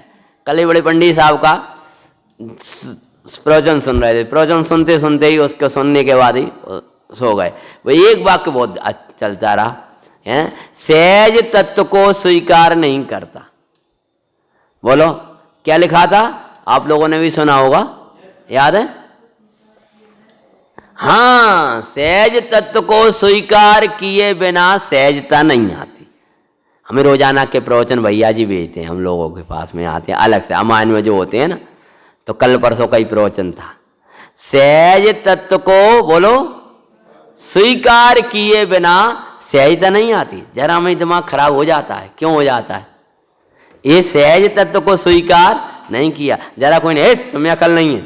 कल बड़े पंडित साहब का प्रवचन सुन रहे थे, प्रवचन सुनते सुनते ही उसको सुनने के बाद ही सो गए। वो एक वाक्य बहुत चलता रहा है, सहज तत्व को स्वीकार नहीं करता। बोलो क्या लिखा था, आप लोगों ने भी सुना होगा, याद है। हाँ, सहज तत्व को स्वीकार किए बिना सहजता नहीं आती। हमें रोजाना के प्रवचन भैया जी भेजते हैं, हम लोगों के पास में आते हैं अलग से, अमान में जो होते हैं ना, तो कल परसों का ही प्रवचन था। सहज तत्व को बोलो स्वीकार किए बिना सहजता नहीं आती। जरा में दिमाग खराब हो जाता है, क्यों हो जाता है, ये सहज तत्व को स्वीकार नहीं किया। जरा कोई ने तुम्हें अकल नहीं है,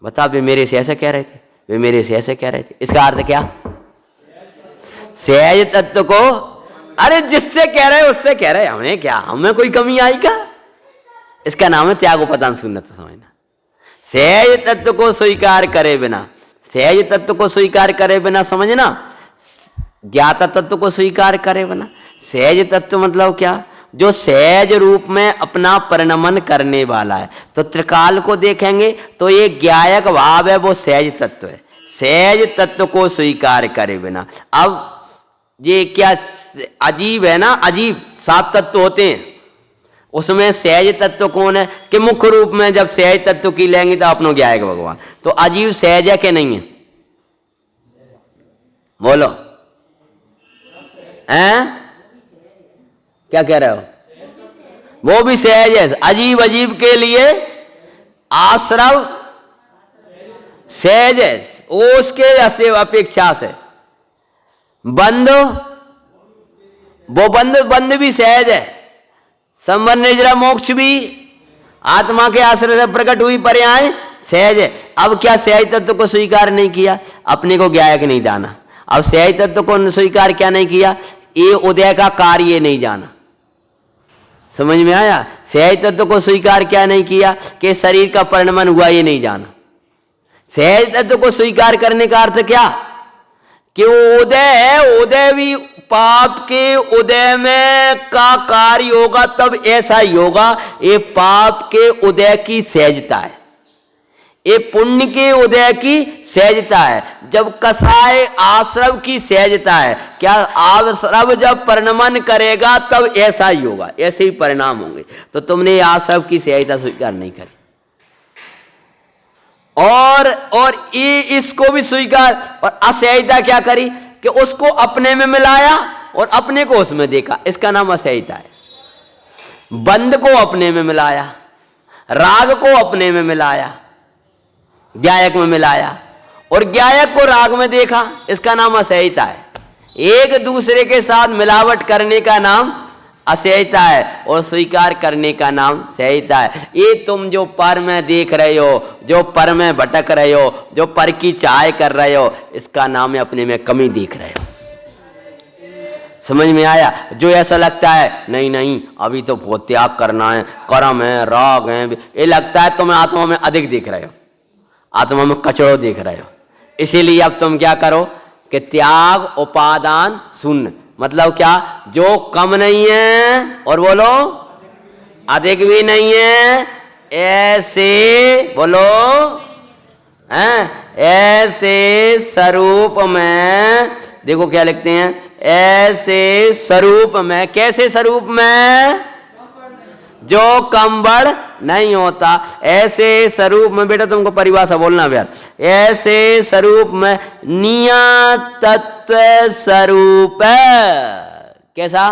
बता वे मेरे से ऐसे कह रहे थे, वे मेरे से ऐसे कह रहे थे, इसका अर्थ क्या, सहज तत्व को, अरे जिससे कह रहे उससे कह रहे, हमें क्या, हमें कोई कमी आई क्या, इसका नाम है त्याग उपादान शून्यता समझना। सहज तत्व को स्वीकार करे बिना, सहज तत्व को स्वीकार करे बिना समझना, ज्ञाता तत्व को स्वीकार करे बना। सहज तत्व मतलब क्या? जो सहज रूप में अपना परिणमन करने वाला है। तो त्रिकाल को देखेंगे तो ये ज्ञायक भाव है, वो सहज तत्व है। सहज तत्व को स्वीकार करे बिना, अब ये क्या अजीब है ना, अजीब 7 तत्व होते हैं, उसमें सहज तत्व कौन है? कि मुख्य रूप में जब सहज तत्व की लेंगे तो अपनो ज्ञायक भगवान। तो अजीब सहज है कि नहीं है? बोलो हैं? क्या कह रहे हो? वो भी सहज है। अजीब अजीब के लिए आश्रव सहज है, उसके अपेक्षा से बंद, वो बंद भी सहज है। संवर निर्जरा मोक्ष भी आत्मा के आश्रय से प्रकट हुई पर्याय सहज है। अब क्या सहज तत्व को स्वीकार नहीं किया? अपने को ज्ञायक नहीं जाना। अब सहज तत्व को स्वीकार क्या नहीं किया? ये उदय का कार्य नहीं जाना। समझ में आया? सहज तत्व को स्वीकार क्या नहीं किया? कि शरीर का परिणमन हुआ ये नहीं जाना। सहज तत्व को स्वीकार करने का अर्थ क्या? कि वो उदय है, उदय भी पाप के उदय में का कार्य होगा तब ऐसा ही होगा। ये पाप के उदय की सहजता है, ये पुण्य के उदय की सहजता है। जब कसाय आश्रव की सहजता है। क्या आश्रव जब परिणमन करेगा तब ऐसा ही होगा, ऐसे ही परिणाम होंगे। तो तुमने आश्रव की सहजता स्वीकार नहीं करी, और ये इसको भी स्वीकार, और असहजता क्या करी? कि उसको अपने में मिलाया और अपने को उसमें देखा, इसका नाम असहजता है। बंद को अपने में मिलाया, राग को अपने में मिलाया, ज्ञायक में मिलाया, और ज्ञायक को राग में देखा, इसका नाम असहजता है। एक दूसरे के साथ मिलावट करने का नाम असहजता है, और स्वीकार करने का नाम सहजता है। ये तुम जो पर में देख रहे हो, जो पर में भटक रहे हो, जो पर की चाह कर रहे हो, इसका नाम है अपने में कमी देख रहे हो। समझ में आया? जो ऐसा लगता है नहीं नहीं अभी तो बहुत त्याग करना है, कर्म है, राग है, ये लगता है तुम्हें आत्मा में अधिक देख रहे हो, आत्मा में कचड़ो देख रहे हो। इसीलिए अब तुम क्या करो कि त्याग उपादान शून्य, मतलब क्या? जो कम नहीं है और बोलो अधिक भी नहीं है, ऐसे बोलो हैं, ऐसे स्वरूप में। देखो क्या लिखते हैं, ऐसे स्वरूप में। कैसे स्वरूप में? जो कम बढ़ नहीं होता, ऐसे स्वरूप में। बेटा तुमको परिभाषा बोलना यार। ऐसे स्वरूप में नियतत्व स्वरूप। कैसा?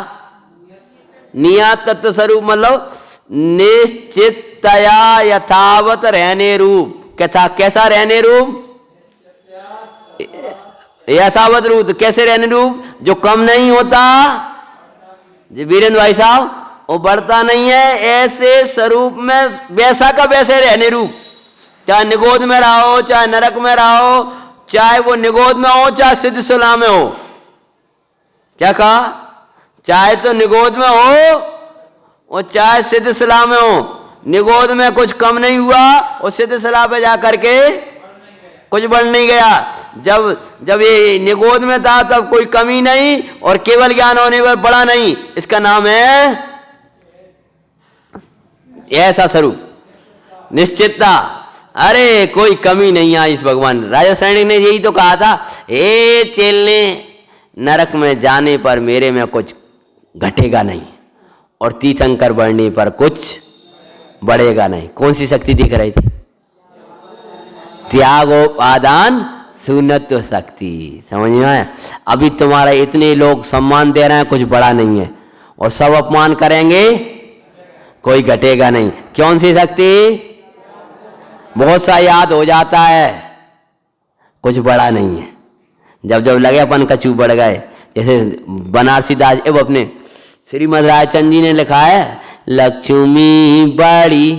नियतत्व स्वरूप मतलब निश्चितया यथावत रहने रूप। कैसा रहने रूप? यथावत रूप। कैसे रहने रूप? जो कम नहीं होता, वीरेंद्र भाई साहब, वो बढ़ता नहीं है। ऐसे स्वरूप में वैसा का वैसे रहने रूप। चाहे निगोद में रहो, चाहे नरक में रहो, चाहे वो निगोद में हो, चाहे सिद्ध सुला में हो। क्या कहा? चाहे तो निगोद में हो और चाहे सिद्ध सुला में हो। निगोद में कुछ कम नहीं हुआ और सिद्ध सुला पे जाकर के कुछ बढ़ नहीं गया। जब ये निगोद में था तब कोई कमी नहीं, और केवल ज्ञान होने पर बड़ा नहीं। इसका नाम है ऐसा स्वरूप, निश्चितता। अरे कोई कमी नहीं आई इस भगवान। राजा सैनिक ने यही तो कहा था, हे चेलने, नरक में जाने पर मेरे में कुछ घटेगा नहीं, और तीर्थंकर बढ़ने पर कुछ बढ़ेगा नहीं। कौन सी शक्ति दिख रही थी? त्यागोपादान शून्यत्व शक्ति। समझ में आया? अभी तुम्हारा इतने लोग सम्मान दे रहे हैं, कुछ बड़ा नहीं है, और सब अपमान करेंगे, कोई घटेगा नहीं। कौन सी शक्ति? बहुत सा याद हो जाता है, कुछ बड़ा नहीं है। जब जब लगे अपन कछू बढ़ गए, जैसे बनारसी दास अब अपने श्रीमद रायचंद जी ने लिखा है, लक्ष्मी बड़ी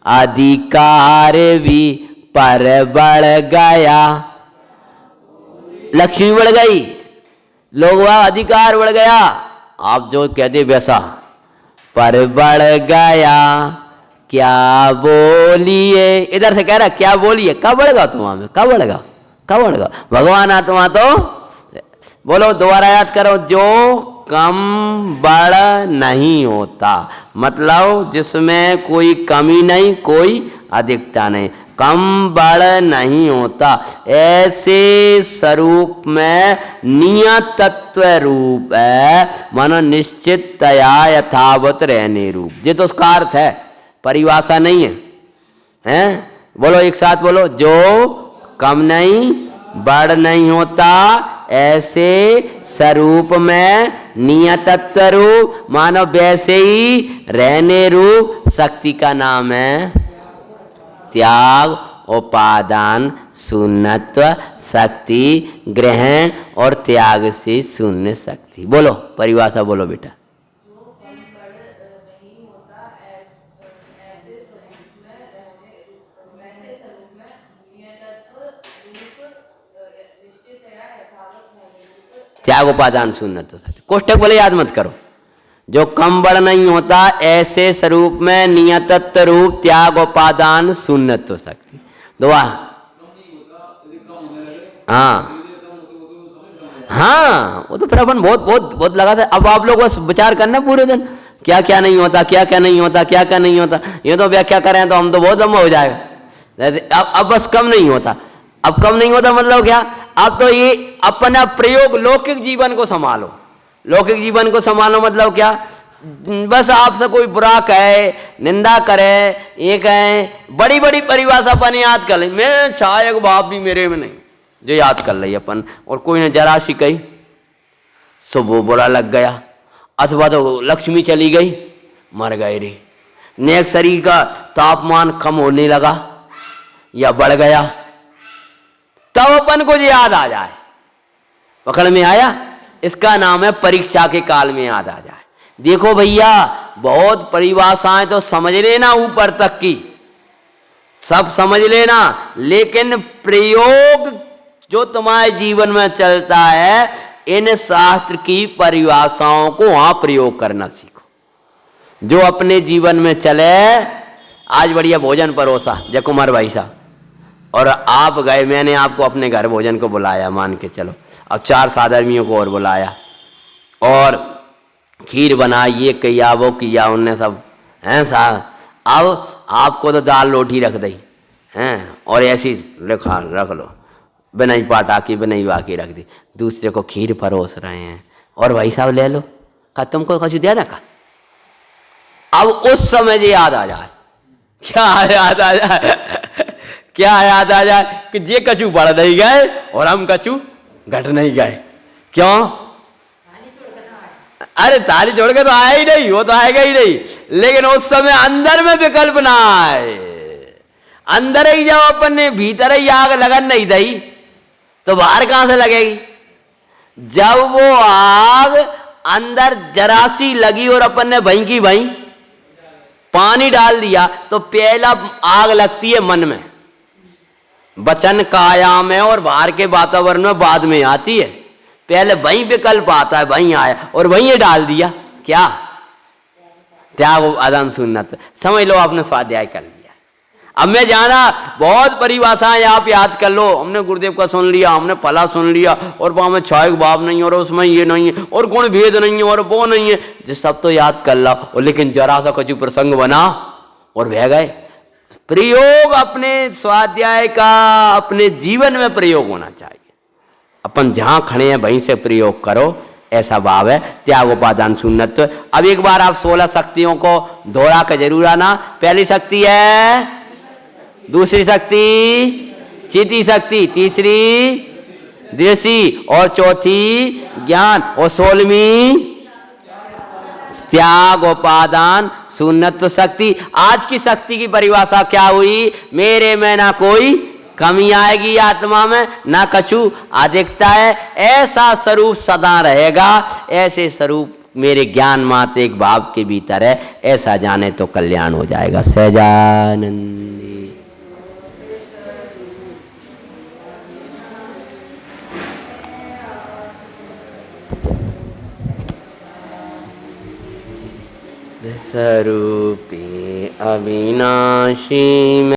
अधिकार भी पर बढ़ गया। लक्ष्मी बढ़ गई, लोग अधिकार बढ़ गया, आप जो कहते वैसा, पर बढ़ गया क्या बोलिए। इधर से कह रहा क्या बोलिए, कब बढ़ेगा तुम में, कब बढ़ेगा, कब बढ़ेगा। भगवान आत्मा तो बोलो दोबारा याद करो, जो कम बड़ नहीं होता, मतलब जिसमें कोई कमी नहीं कोई अधिकता नहीं, कम बड़ नहीं होता, ऐसे स्वरूप में नियत तत्व रूप है, मानो निश्चिततया यथावत रहने रूप। ये तो उसका अर्थ है, परिभाषा नहीं है, हैं? बोलो एक साथ बोलो, जो कम नहीं बड़ नहीं होता, ऐसे स्वरूप में नियतत्व रूप, मानो वैसे ही रहने रूप शक्ति का नाम है त्याग, उपादान, शून्यत्व शक्ति, ग्रहण और त्याग से शून्य शक्ति। बोलो परिभाषा बोलो बेटा। त्याग उपादान शून्यत्व शक्ति। कोष्टक बोले याद मत करो, जो कम बड़ नहीं होता, ऐसे स्वरूप में नियतत्व रूप त्याग उपादान शून्यत्व शक्ति। दुआ हाँ वो तो फिर अपन बहुत लगा था। अब आप लोग बस विचार करना पूरे दिन, क्या क्या नहीं होता, क्या क्या नहीं होता, क्या क्या नहीं होता, ये तो व्याख्या करें तो हम तो बहुत लंबा हो जाएगा। अब बस कम नहीं होता, अब कम नहीं होता मतलब क्या, अब तो ये अपना प्रयोग लौकिक जीवन को संभालो। लौकिक जीवन को संभालो मतलब क्या, बस आपसे कोई बुरा कहे, निंदा करे, ये कहे, बड़ी बड़ी परिभाषा अपन याद कर ले, मैं छायक भाव भी मेरे में नहीं, जो याद कर ली अपन। और कोई ने जरा सी कही सो वो बुरा लग गया, अथवा तो लक्ष्मी चली गई, मर गए रे, नेक शरीर का तापमान कम होने लगा या बढ़ गया, तब अपन को जो याद आ जाए, पकड़ में आया, इसका नाम है परीक्षा के काल में याद आ जाए। देखो भैया बहुत परिभाषाएं तो समझ लेना ऊपर तक की, सब समझ लेना, लेकिन प्रयोग जो तुम्हारे जीवन में चलता है, इन शास्त्र की परिभाषाओं को वहां प्रयोग करना सीखो, जो अपने जीवन में चले। आज बढ़िया भोजन परोसा जय कुमार भाई साहब, और आप गए, मैंने आपको अपने घर भोजन को बुलाया मान के चलो, अब 4 साधर्मियों को और बुलाया, और खीर बनाई, ये किया वो किया उनने सब, हैं साहब। अब आपको तो दाल रोटी रख दी हैं, और ऐसी रख लो, बनाई पाटा की बनाई वाकी रख दी, दूसरे को खीर परोस रहे हैं, और भाई साहब ले लो, का तुमको कुछ दिया ना का। अब उस समय ये याद आ जाए, क्या याद आ जाए, क्या याद आ जाए कि ये कचू बढ़ नहीं गए और हम कचू घट नहीं गए। क्यों? अरे ताली छोड़ के तो आया ही नहीं, वो तो आएगा ही नहीं, लेकिन उस समय अंदर में विकल्प ना आए, अंदर ही जब अपन ने भीतर ही आग लगन नहीं दी तो बाहर कहां से लगेगी। जब वो आग अंदर जरासी लगी और अपन ने भई की भई पानी डाल दिया, तो पहला आग लगती है मन में, वचन काया में और बाहर के वातावरण में बाद में आती है। पहले वही विकल्प आता है, वही आया और वही डाल दिया, क्या त्याग आदान सुन्नत। समझ लो आपने स्वाध्याय कर लिया। अब मैं जाना बहुत परिभाषाएं आप याद कर लो, हमने गुरुदेव का सुन लिया, हमने फला सुन लिया, और वहां में छायक भाव नहीं, और उसमें ये नहीं है, और गुण भेद नहीं है, और वो नहीं है, जो सब तो याद कर ला, और लेकिन जरा सा कछु प्रसंग बना और बह गए। प्रयोग अपने स्वाध्याय का अपने जीवन में प्रयोग होना चाहिए। अपन जहां खड़े हैं वहीं से प्रयोग करो, ऐसा भाव है। त्याग उपादान शून्यत्व। अब एक बार आप 16 शक्तियों को दोहरा के जरूर आना। पहली शक्ति है, दूसरी शक्ति चिति शक्ति, तीसरी दृष्टि, और चौथी ज्ञान, और 16वीं त्याग उपादान शून्यत्व शक्ति। आज की शक्ति की परिभाषा क्या हुई? मेरे में ना कोई कमी आएगी, आत्मा में ना कछु अधिकता है, ऐसा स्वरूप सदा रहेगा। ऐसे स्वरूप मेरे ज्ञान मात्र एक भाव के भीतर है, ऐसा जाने तो कल्याण हो जाएगा। सहजानंदी। स्वरूपे अविनाशी